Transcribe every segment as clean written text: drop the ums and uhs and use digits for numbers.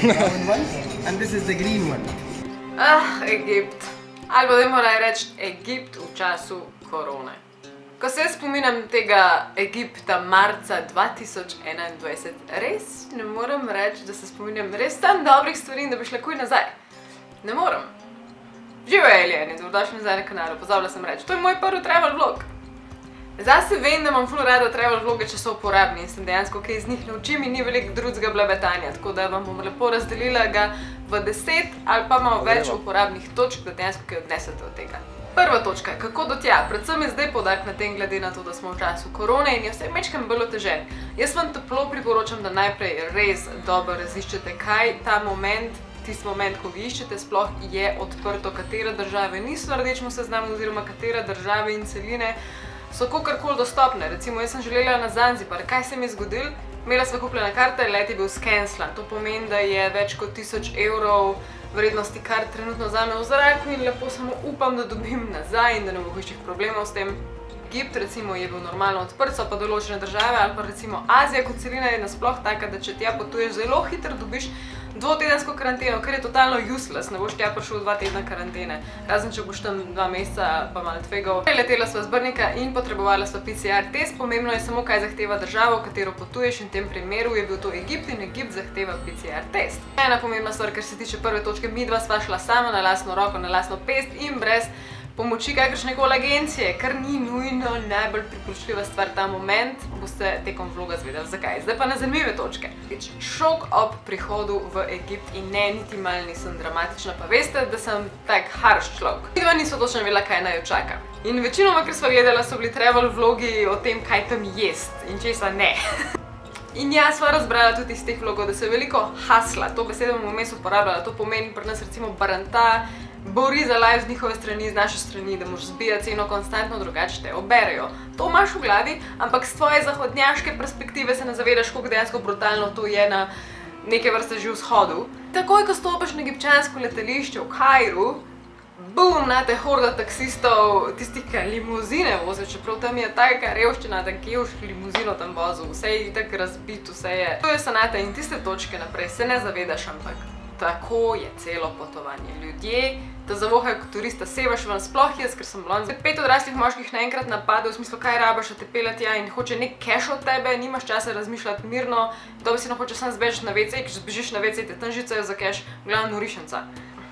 brown one, and this is the green one. Egipt. Ali pa dajmo raje reči Egipt v času korone. Ko se spominjam tega Egipta marca 2021, res ne morem reči, da se spominjam res tam dobrih stvari in da bi šla kuj nazaj. Ne morem. Živijo alieni, dobrodošli nazaj na kanalu, pozabila sem reči. To je moj prvi travel vlog. Zdaj se vem, da imam ful rada travel vloge, če so uporabni in sem dejansko kaj iz njih naučim in ni veliko drugega blebetanja, tako da vam bom lepo razdelila ga v 10 ali pa malo več uporabnih točk, da dejansko kaj odnesete od tega. Prva točka, kako do tja? Predvsem je zdaj poudarek na tem, glede na to, da smo v času korone in je vse mečkam bolj otežen. Jaz vam toplo priporočam, da najprej res dobro raziščete, kaj ta moment, tisti moment, ko vi iščete, sploh je odprto, katere države niso na rdečem seznamu oziroma katere države in celine so kakorkoli dostopne. Recimo, jaz sem želela na Zanzibar. Kaj se mi je zgodilo? Imela sva kupljena karta, let je bil scanclan. To pomeni, da je več kot 1000 evrov vrednosti kart trenutno zame v zraku in lepo samo upam, da dobim nazaj in da ne bo hujših problemov s tem. Egipt recimo je bil normalno odprt, so pa določene države ali pa recimo Azija kot celina je nasploh taka, da če tja potuješ, zelo hitro dobiš dvotedensko karanteno, kar je totalno useless, ne boš tja prišel 2 tedna karantene, razen če boš tam 2 meseca pa malo tvegal. Letela sva z Brnika in potrebovala sva PCR test, pomembno je samo, kaj zahteva država, v katero potuješ in v tem primeru je bil to Egipt in Egipt zahteva PCR test. Ena pomembna stvar, kar se tiče prve točke, midva sva šla sama na lastno roko, na lastno pest in brez pomoči kakršnekoli agencije, kar ni nujno najbolj priporočljiva stvar ta moment, boste tekom vloga zvedeli zakaj. Zdaj pa na zanimive točke. Šok ob prihodu v Egipt in ne, niti malo nisem dramatična, pa veste, da sem tak harš človek. Midva niso točno vedela, kaj naj jo čaka. In večinoma, ker sva gledala, so bili travel vlogi o tem, kaj tam jest in česa ne. In ja, sva razbrala tudi iz teh vlogov, da se je veliko hasla, to besedo bom vmes uporabljala, to pomeni pri nas recimo baranta, bori za live z njihove strani, z naše strani, da moraš zbijati ceno konstantno, drugače te oberejo. To imaš v glavi, ampak s tvoje zahodnjaške perspektive se ne zavedaš, koliko dejansko brutalno to je na neke vrste že vzhodu. Takoj, ko stopiš na egipčansko letališče v Kairu, bum, nate horda taksistov, tistih, ki limuzine vozijo, čeprav tam je taka revščina, da kje boš limuzino tam vozil, vse je tako razbit, vse je. To je sanata in tiste točke naprej se ne zavedaš, ampak tako je celo potovanje. Ljudje te zavohajo kot turista, sevaš ven, sploh jaz, ker sem blond. 5 odraslih moških naenkrat napade, v smislu, kaj rabaš, da te pelje tja in hoče nek cash od tebe, nimaš časa razmišljati mirno, dobesedno hoče samo zbežati na WC, ker če zbežiš na WC, te tam žicajo za cash, v glavnem norišenca.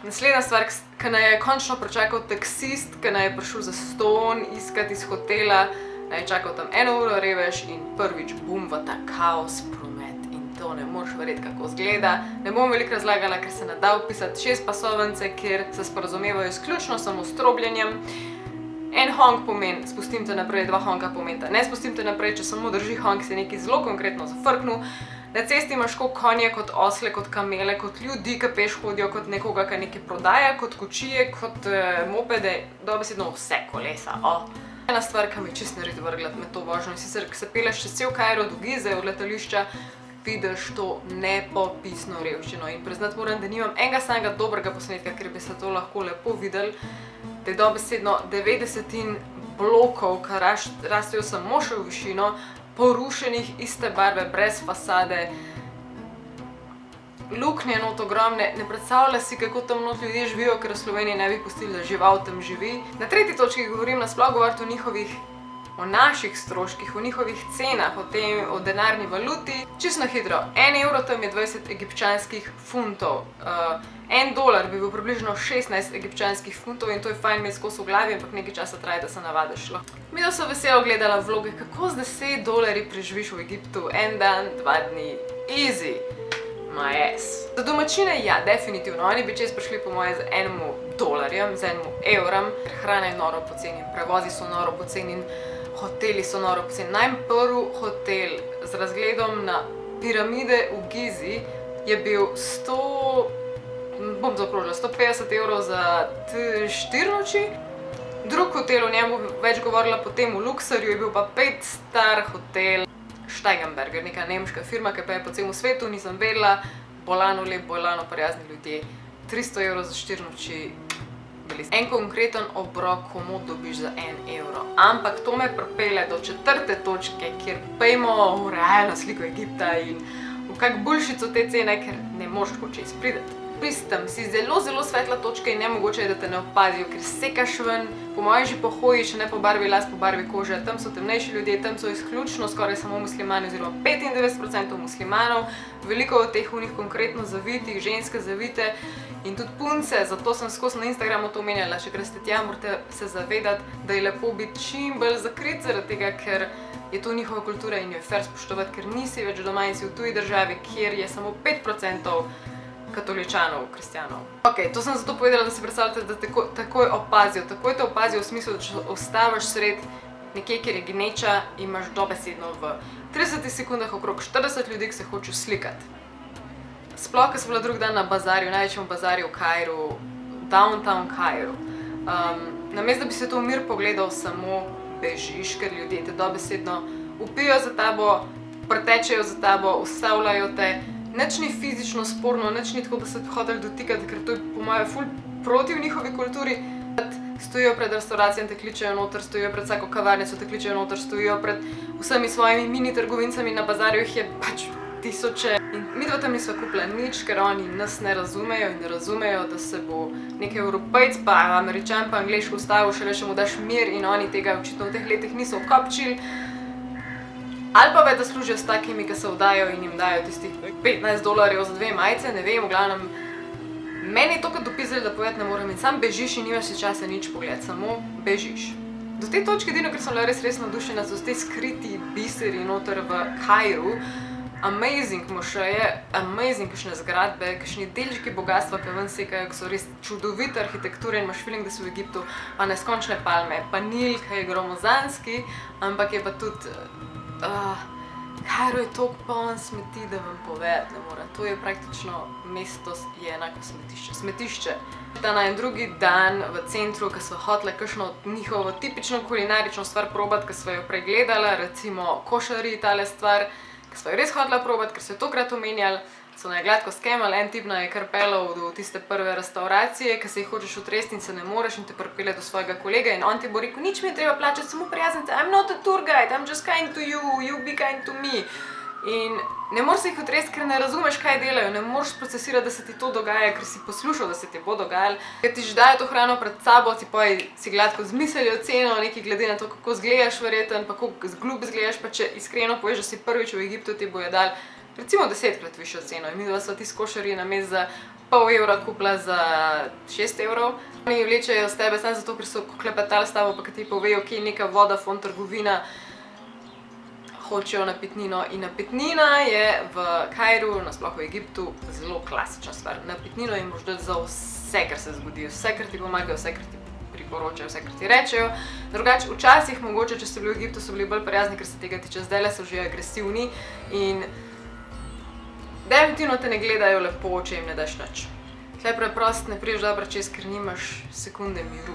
Naslednja stvar, ki naj je končno pričakal taksist, ki naj je prišel za ston iskat iz hotela, naj je čakal tam 1 uro revež in prvič bum v ta kaos promet. To ne moreš verjeti, kako izgleda. Ne bom veliko razlagala, ker se ne da vpisati 6 pasovnice, kjer se sporazumevajo izključno samo s trobljenjem. En honk pomeni, spustim te naprej, 2 honka pomenita. Ne spustim te naprej, če samo drži honk, se nekaj zelo konkretno zafrknil. Na cesti imaš kot konje, kot osle, kot kamele, kot ljudi, ki peš hodijo, kot nekoga, ki nekaj prodaja, kot kočije, kot mopede, dobesedno vse kolesa. Ena stvar, ki me čisto nared vrgla med to vožnjo, in sicer, ko se peleš čez cel Kairo do Gize od letališča, vidiš to nepopisno revščino in priznati moram, da nimam enega samega dobrega posnetka, ker bi se to lahko lepo videli, da je dobesedno 90 blokov, ki rastejo samo še v višino, porušenih iste barve, brez fasade, luknje not ogromne, ne predstavlja si, kako tam not ljudje živijo, ker v Sloveniji ne bi pustili, da žival tam živi. Na tretji točki govorim nasploh govoriti o naših stroških, o njihovih cenah, o denarni valuti. Čisto na hitro, 1 evro tam je 20 egipčanskih funtov. $1 bi bil približno 16 egipčanskih funtov in to je fajn imeti skozi v glavi, ampak nekaj časa traja, da se navadiš. Midva sva veselo gledala vloge, kako z $10 preživiš v Egiptu, 1 dan, 2 dni, easy. My ass. Za domačine, ja, definitivno. Oni bi čez prišli po moje z $1, z €1. Hrana je noro poceni, prevozi so noro poceni, hoteli so noro poceni. Najprvi hotel z razgledom na piramide v Gizi je bil 150 evrov za 4 noči. Drug hotel, o njemu več govorila potem v Luxorju, je bil pa 5-star hotel. Steigenberger, neka nemška firma, ki pa je po celem svetu, nisem vedela, bolano lep, bolano prijazni ljudje, 300 evrov za 4 noči, en konkreten obrok komod dobiš za 1 evro. Ampak to me pripelje do četrte točke, kjer pejmo v realno sliko Egipta in v kak boljšico te cene, ker ne moreš tako čez prideti. Tam si zelo svetla točka in nemogoče je, da te ne opazijo, ker sekaš ven, po mojem že po hoji, še ne po barvi las, po barvi kože, tam so temnejši ljudje, tam so izključno skoraj samo muslimani, oziroma 95% muslimanov, veliko od teh unih konkretno zavitih, ženske zavite in tudi punce, zato sem skozi na Instagramu to omenjala, če greste tja, morate se zavedati, da je lepo biti čim bolj zakrit zaradi tega, ker je to njihova kultura in jo je fair spoštovati, ker nisi več doma in si v tuji državi, kjer je samo 5% katoličanov, kristjanov. Ok, to sem zato povedala, da si predstavljate, da takoj opazijo. Takoj te opazijo v smislu, da če ostaviš sred nekje, kjer je gneča, imaš dobesedno v 30 sekundah okrog 40 ljudi, ki se hočejo slikati. Sploh, ko sem bila drug dan na bazarju, največjem bazarju v Kairu, downtown Kairu. Namesto, da bi se to v mir pogledal, samo bežiš, ker ljudje te dobesedno vpijo za tabo, pretečejo za tabo, ustavljajo te. Nič ni fizično sporno, nič ni tako, da se hodili dotikati, ker to je po mojem ful proti v njihovi kulturi. Stojijo pred restauracijami, te kličejo noter, stojijo pred vsako kavarnico, te kličejo noter, stojijo pred vsemi svojimi mini trgovincami, na bazarju jih je pač tisoče. In midva tam nisva kupila nič, ker oni nas ne razumejo in ne razumejo, da se bo nek Evropejc pa Američan pa Angleško ustavil, šele še mu daš mir in oni tega očitno v teh letih niso vkopčili. Ali pa več, da služijo s takimi, ki se vdajo in jim dajo tistih $15 za 2 majice, ne vem, v glavnem. Meni je to, kot dopisali, da povedati ne morem in sam bežiš in nimaš si časa nič pogled, samo bežiš. Do te točke edino, ker sem bila res navdušena, so te skriti biseri noter v Kairu. Amazing mošeje, amazing kakšne zgradbe, kakšni delčki bogatstva, ki ven sekajo, ki so res čudovite arhitekture in imaš feeling, da si v Egiptu, pa neskončne palme, pa Nil, ki je gromozanski, ampak je pa tudi Kairo je toliko poln smeti, da vam povedati ne more. To je praktično mesto, je enako smetišče. Smetišče. Na en drugi dan v centru, ko smo hoteli kakšno njihovo tipično kulinarično stvar probati, ko smo jo pregledali, recimo košari, tale stvar, ko smo jo res hotela probati, ker so jo tokrat omenjali, so naj gladko skemali, en tip naj je kar pelal do tiste prve restauracije, ki se jih hočeš utresti in se ne moreš in te pripelje do svojega kolega in on ti bo rekel, nič mi je treba plačati, samo prijaznice, I'm not a tour guide, I'm just kind to you, you be kind to me. In ne moreš se jih utresti, ker ne razumeš, kaj delajo, ne moreš procesirati, da se ti to dogaja, ker si poslušal, da se ti bo dogajalo. Ker ti že dajo to hrano pred sabo, ti pa si gladko zmislijo ceno, nekaj glede na to, kako zgledaš verjeten, pa kako glup zgledaš, pa če iskreno poveš, da si prvič v Egiptu, ti bojo dali recimo 10krat višjo ceno. In midva sva tisti košarji namesto za €0,5 kupila za €6. Oni vlečejo s tebe samo zato, ker so klepetali s tabo, pa ti povejo, kje je neka Vodafone trgovina, hočejo napitnino. In napitnina je v Kairu, nasploh v Egiptu, zelo klasična stvar. Napitnino jim boš dati za vse, kar se zgodi, vse, kar ti pomagajo, vse, kar ti priporočajo, vse, kar ti rečejo. Drugače, včasih mogoče, če so bili v Egiptu, so bili bolj prijazni, ker se tega tiče, zdajle so že agresivni in definitivno te ne gledajo lepo, če jim ne daš nič. Tle preprosto ne priješ dobro čez, ker nimaš sekunde miru.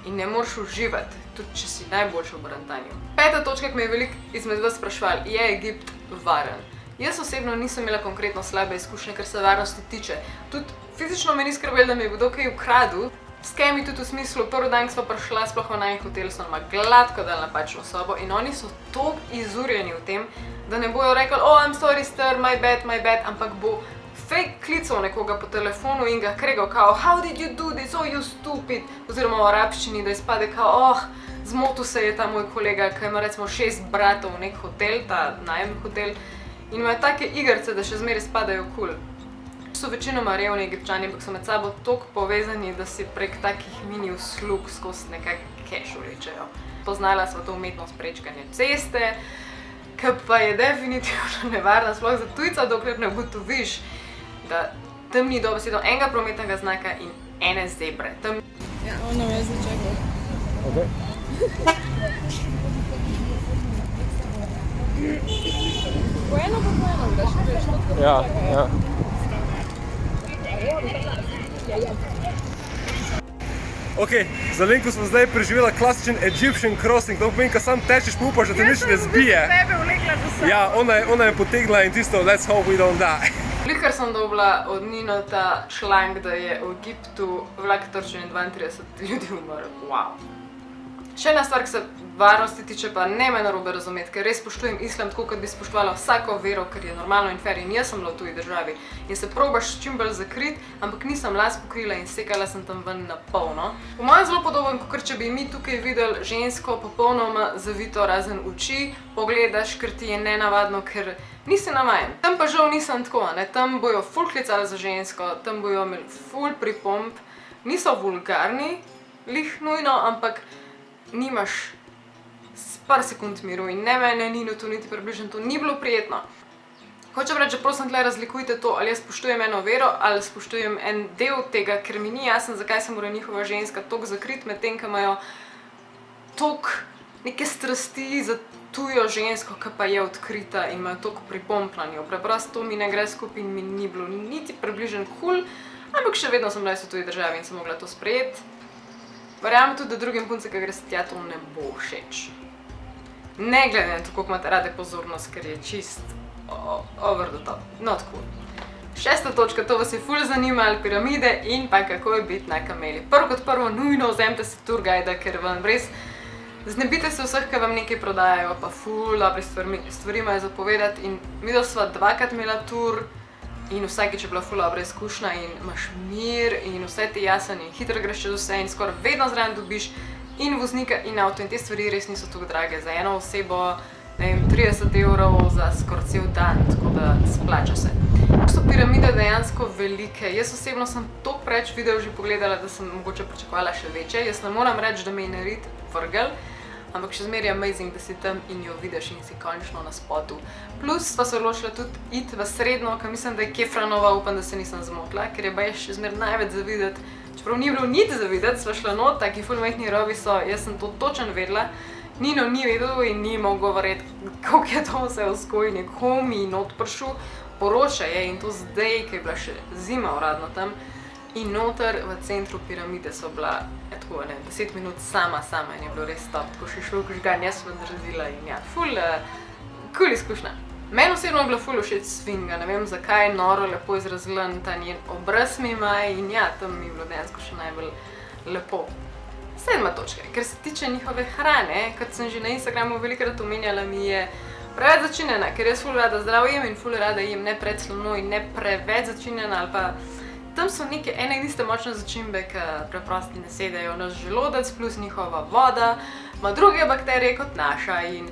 In ne moreš uživati, tudi če si najboljši v barantanju. Peta točka, ki me je veliko izmed vas spraševali, je Egipt varen? Jaz osebno nisem imela konkretno slabe izkušnje, kar se varnosti tiče. Tudi fizično me ni skrbelo, da mi je kdo kaj ukradil. Skemi tudi v smislu, prvi dan, ko sva prišla, sploh v najin hotel, so nama gladko dali napačno sobo in oni so toliko izurjeni v tem, da ne bojo rekli, oh, I'm sorry, sir, my bad, ampak bo fake klical nekoga po telefonu in ga kregal kao, how did you do this, oh, you stupid, oziroma v arabščini, da izpade kao, oh, zmotil se je ta moj kolega, ki ima recimo 6 bratov v nek hotel, ta najem hotel, in imajo take igrce, da še zmeraj spadajo cool. So večinoma revni Egipčani, ampak so med sabo toliko povezani, da si prek takih mini uslug skozi nekaj cash vlečejo. Poznala sva to umetnost prečkanja ceste, ki pa je definitivno nevarna, sploh za tujca, dokler ne ugotoviš, da tam ni dobesedno enega prometnega znaka in ene zebre. Ja, ono je začekal. Okay. Po eno greš, tako Ja, ja. Ok, za Lenko smo zdaj preživela klasičen Egyptian crossing, to pomeni, ko sam tečeš, pa upaš, da te nič ne zbije. Jaz sem tebe vlekla za sebe. Ja, ona je potegnila in tisto, let's hope we don't die. Velikar sem dobila od Nino ta članek, da je v Egiptu vlak trčil in 32 ljudi umrlo. Wow. Še ena stvar, ki se varnosti tiče, pa ne me narobe razumeti, ker res spoštujem islam tako, kot bi spoštovala vsako vero, ker je normalno in fair in jaz sem bila v tuji državi in se probaš čim bolj zakrit, ampak nisem las pokrila in sekala sem tam ven na polno. Po mojem zelo podoben, kot če bi mi tukaj videli žensko popolnoma zavito razen oči, pogledaš, ker ti je nenavadno, ker nisi navajen. Tam pa žal nisem tako, ne, tam bojo ful klicali za žensko, tam bojo imeli ful pripomb, niso vulgarni, lih nujno, ampak nimaš par sekund miru in ne mene, ni to niti približno, to ni bilo prijetno. Hočem reči, prosim, tle razlikujte to, ali jaz spoštujem eno vero, ali spoštujem en del tega, ker mi ni jasno, zakaj se mora njihova ženska toliko zakrit, medtem, ko imajo toliko neke strasti za tujo žensko, ki pa je odkrita in imajo toliko pripomb na njo. Preprosto to mi ne gre skupaj in mi ni bilo niti približno kul, ampak še vedno sem bila v tuji državi in sem mogla to sprejeti. Verjamem tudi, da drugim punce, ki gre se tja, to ne bo všeč. Ne glede na to, koliko imate rade pozornost, ker je čist over the top. Not cool. 6. točka, to vas je ful zanimalo, piramide in pa kako je biti na kameli. Prvo kot prvo, nujno vzemite si tour guida, ker vam res znebite se vseh, ki vam nekaj prodajajo, pa ful dobri stvari imajo za povedati. In midva sva 2krat imela tour in vsakič je bila ful dobra izkušnja in imaš mir in vse ti jasen in hitro greš čez vse in skoraj vedno zraven dobiš in voznika in avto in te stvari res niso tako drage. Za eno osebo, ne vem, 30 € za skoraj cel dan, tako da splača se. So piramide dejansko velike. Jaz osebno sem toliko preveč videov že pogledala, da sem mogoče pričakovala še večje. Jaz ne moram reči, da me je narit vrgel, ampak še zmeraj je amazing, da si tam in jo vidiš in si končno na spotu. Plus sva se odločila tudi iti v srednjo, ker mislim, da je Kefranova, upam, da se nisem zmotila, ker je baje še zmeraj največ za videti. Čeprav ni bilo nič za videti, sva šla not, taki ful majhni rovi so, jaz sem to točno vedela. Nino ni vedel in ni mogel verjeti, koliko je to vse vzgojno, ko mi not prišel. Poroča je in to zdaj, ki je bila še zima uradno tam. In noter v centru piramide so bila, tako, ne, 10 minut sama in je bilo res top, tako še šlo žgan, jaz sem naredila in ja, ful cool izkušnja. Meni osebno je bila ful všeč svinga, ne vem zakaj, noro lepo izrazglan, ta njen obraz mi ima in ja, tam mi je bilo dejansko še najbolj lepo. 7. točka, ker se tiče njihove hrane, kot sem že na Instagramu velikokrat omenjala, mi je preveč začinjena, ker jaz ful rada zdravo jem in ful rada jem ne predslano in ne preveč začinjena ali pa tam so neke ene in iste močne začimbe, ki preprosto ne sedajo naš želodec, plus njihova voda ima druge bakterije kot naša in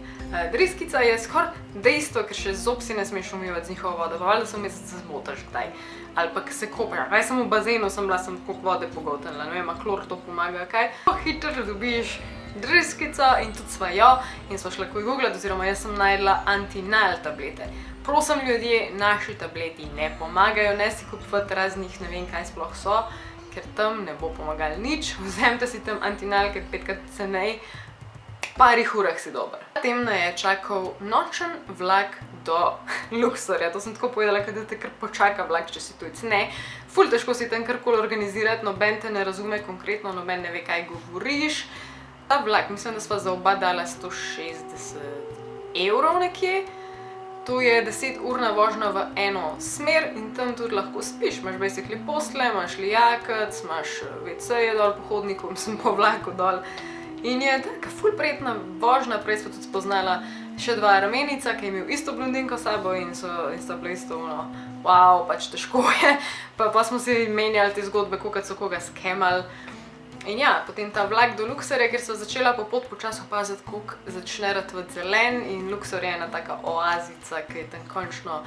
driskica je skoraj dejstvo, ker še zob si ne smeš umivati z njihovo vodo, pa valjda se vmes zmotaš kdaj. Ali pa se kopaš, kaj sem v bazenu, sem koliko vode pogotnila, ne vem, a klor to pomaga, kaj. Hitro dobiš driskico in tudi sva jo in sva šla takoj googlati, oziroma jaz sem najdla antinal tablete. Prosim ljudje, naši tableti ne pomagajo, ne si kupovati raznih ne vem kaj sploh so, ker tam ne bo pomagali nič. Vzemite si tam antinal, ker 5krat cenej, parih urah si dober. Potem me je čakal nočen vlak do Luxorja, to sem tako povedala, da te kar počaka vlak, če si tujec. Ne, ful težko si tam karkoli organizirati, noben te ne razume konkretno, noben ne ve kaj govoriš. Ta vlak, mislim, da sva za oba dala 160 € nekje. To je 10-urna vožnja v eno smer in tam tudi lahko spiš. Imaš basically postle, imaš lijakec, imaš WC-je dol po hodniku, sem po vlaku dol. In je taka ful prijetna vožnja, prej sva tudi spoznala še dva armenica, ki je imel isto blondinko s sabo in sta bila isto, wow, pač težko je. Pa smo si menjali te zgodbe, koliko so koga skemali. In ja, potem ta vlak do Luxorja, kjer sva začela po pot počasi opaziti, koliko začne ratvati zelen in Luxor je ena taka oazica, ki je tam končno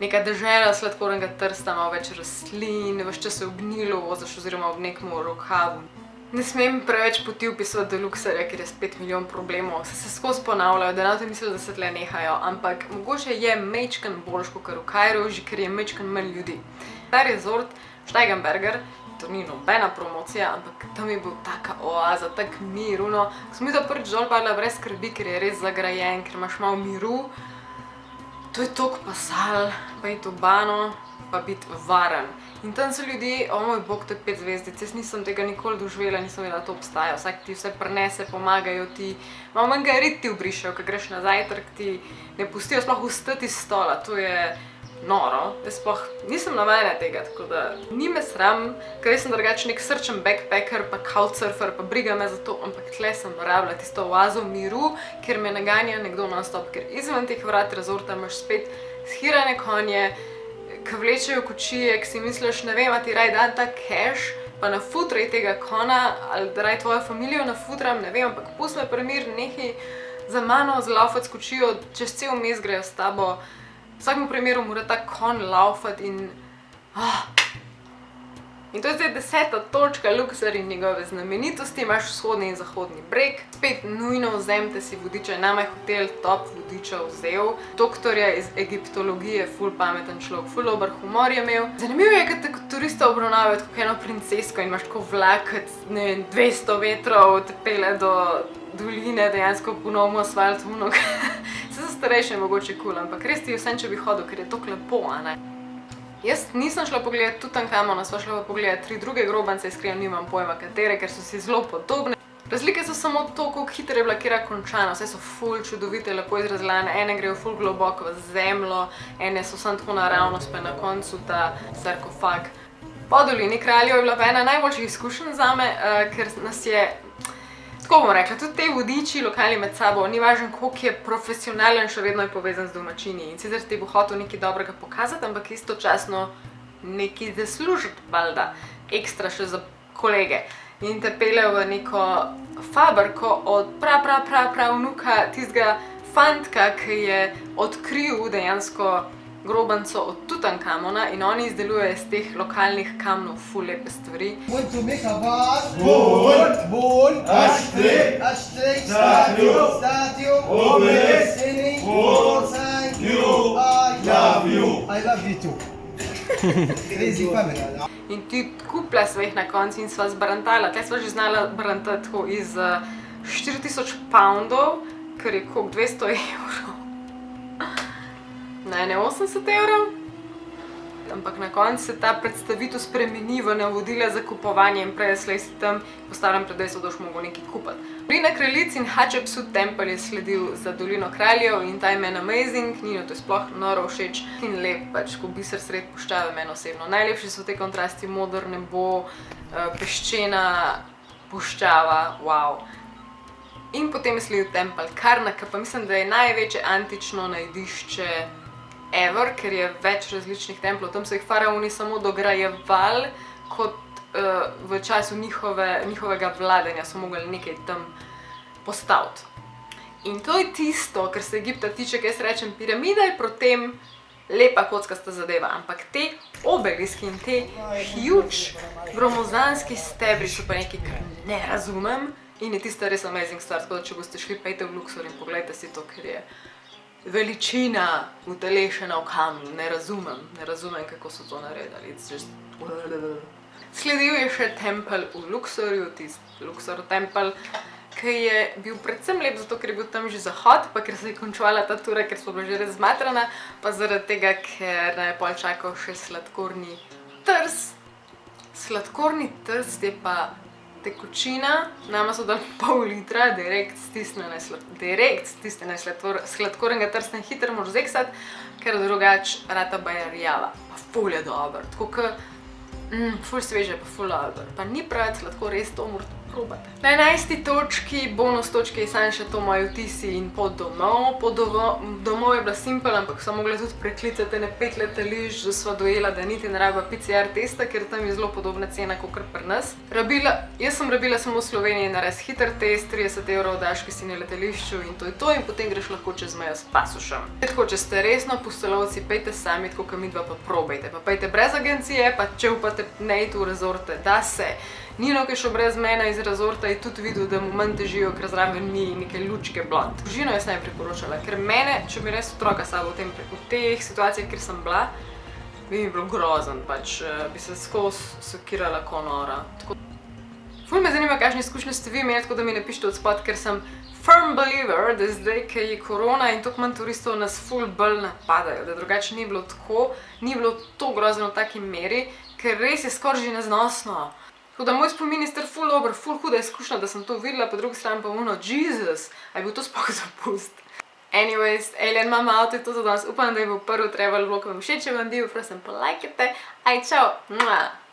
neka dežela sladkornega trsta, malo več rastlin, ves čas se v gnilu voziš oziroma v nekem rokavu. Ne smem preveč poti opisovati do Luxorja, ker je spet milijon problemov, se skozi ponavljajo, da na to mislijo, da se tle nehajo, ampak mogoče je mečken boljš kot v Kairu, že ker je mečken manj ljudi. Ta resort, Steigenberger, to ni nobena promocija, ampak tam je bil taka oaza, tak mir, ko sem mi to prvič dol padla brez skrbi, ker je res zagrajen, ker imaš malo miru. To je toliko pasal, pa iti v bano, pa biti varen. In tam so ljudje, o moj bog, to je 5 zvezdic, jaz nisem tega nikoli doživela, nisem vedela, da to obstaja. Vsak ti vse prinese, pomagajo ti, malo manj ga rit ti obrišejo, ko greš na zajtrk, ti ne pustijo sploh vstati iz stola, to je noro. Jaz sploh nisem navajena tega, tako da ni me sram, ker jaz sem drugače nek srčen backpacker, pa couchsurfer, pa briga me za to, ampak tle sem rabila tisto oazo miru, kjer me naganja nekdo non-stop, ker izven teh vrat rezorta imaš spet shirane konje, ki vlečejo kočije, ki si misliš, ne vem, a ti raj dan ta cash, pa na futraj tega kona, ali da raj tvojo familijo na futram, ne vem, ampak pust me primir, nekaj za mano zlaufati s kočijo, čez cel mes grejo s tabo. V vsakem primeru mora ta kon laufati in... In to je zdaj 10. točka, Luxor in njegove znamenitosti, imaš vzhodni in zahodni breg. Spet nujno vzemite si vodiča, nama je hotel top vodiča vzel. Doktorja iz egiptologije, ful pameten človek, ful dober humor je imel. Zanimivo je, kad te kot turista obravnavajo kot eno princesko in imaš tako vlak, ne vem, 200 metrov te pele do doline, dejansko po novem asfaltu, se za starejše mogoče kul, ampak res ti vsem, če bi hodil, ker je tako lepo, a ne? Jaz nisem šla pogledat Tutankamona, sva šla pa pogledat 3 druge grobance, iskreno nimam pojma katere, ker so si zelo podobne. Razlike so samo to, koliko hitro je bila katera končana, vse so ful čudovite, lepo izrazljane, ene grejo ful globoko v zemljo, ene so samo tako naravnost, pa na koncu ta sarkofag. Po dolini kraljev je bila pa ena najboljših izkušenj zame, ker nas je, tako bom rekla, tudi te vodiči lokalni med sabo, ni važno, koliko je profesionalen, še vedno je povezan z domačini. In sicer ti bo hotel nekaj dobrega pokazati, ampak istočasno nekaj zaslužiti, valjda, ekstra še za kolege. In te pelejo v neko fabriko od vnuka tistega fantka, ki je odkril dejansko grobanco od Tutankamona in oni izdelujejo iz teh lokalnih kamnov ful lepe stvari. Want to make a vase? Bone. Ashtray. Statue. Obelisk. Ceiling. Sign. I love you too. Crazy family. In ti kupla sva jih na konci in sva zbarantala. Tle sva že znala barantati tako iz 4000 poundov, kar je koliko 200 evrov. Na 80 evrov. Ampak na koncu se ta predstavitev spremeni v navodila za kupovanje in prej slej si tam postavljam pred dejstvo, da boš mogel nekaj kupiti. Dolina kraljic in Hatshepsut tempelj je sledil za dolino kraljev in ta je meni amazing, Nino to je sploh noro všeč in lep, pač ko biser sred puščave meni osebno. Najlepši so te kontrasti, moder nebo, peščena puščava, wow. In potem je sledil tempelj Karnak, pa mislim, da je največje antično najdišče ever, ker je več različnih templov. Tam so jih faraoni samo dograjevali, kot v času njihovega vladanja so mogli nekaj tam postaviti. In to je tisto, kar se Egipta tiče, ker jaz rečem, piramida je potem lepa kockasta zadeva, ampak te obeliski in te huge gromozanski stebri so pa nekaj, kar ne razumem in je tista res amazing stvar, tako da če boste šli, pejte v Luxor in pogledajte si to, ker je veličina utelešena v kamnu, ne razumem, kako so to naredili. Sledil je še tempelj v Luxorju, tisti Luxor tempelj, ki je bil predvsem lep zato, ker je bil tam že zahod, pa ker se je končala ta tura, ker smo bila že res zmatrana, pa zaradi tega, ker je pol čakal še sladkorni trst. Sladkorni trst je pa tekočina, nama so dali pol litra, direkt stisnjene sladkornega trsta in hitro moraš zeksati, ker drugač rata baje rjava, pa ful je dober, tako ke ful sveže, pa ful dober, pa ni pravi sladkor, res to morate probati. Na 11. točki, bonus točki, je samo še to moji vtisi in pot domov. Pot domov je bila simpel, ampak sem mogla tudi preklicati ene 5 letališč, da sva dojela, da niti ne rabila PCR testa, ker tam je zelo podobna cena, kakor pri nas. Jaz sem rabila samo v Sloveniji narediti hiter test, 30 evrov daš, ki si na letališču in to je to in potem greš lahko čez mejo s pasošem. Tako, če ste resno pustolovci, pejte sami, tako kot midva, pa probajte. Pa pejte brez agencije, pa če upate ne iti v rezorte, da se. Nino, ki je šel brez mene iz rezorta, je tudi videl, da mu manj težijo, ker zraven ni neke lučke blond. Družino jaz ne bi priporočala, ker mene, če bi res otroka sabo v teh situacijah, kjer sem bila, bi mi bilo grozen, pač bi se skozi sekirala ko nora. Ful me zanima, kakšne izkušnje ste vi imeli, tako da mi napišite od spod, ker sem firm believer, da zdaj, ker je korona in toliko manj turistov nas ful bolj napadajo, da drugače ni bilo tako, ni bilo to grozno v taki meri, ker res je skoraj že neznosno. Tako da moj spomin je star ful dober, ful huda izkušnja, da sem to videla, po drugi strani pa Jesus, a je bil to sploh dopust. Anyways, Alien Mama Auto je to za danes. Upam, da je bil prvi travel vlog vam všeč, če vam bil, prosim, polajkajte. Aj, čau! Mua.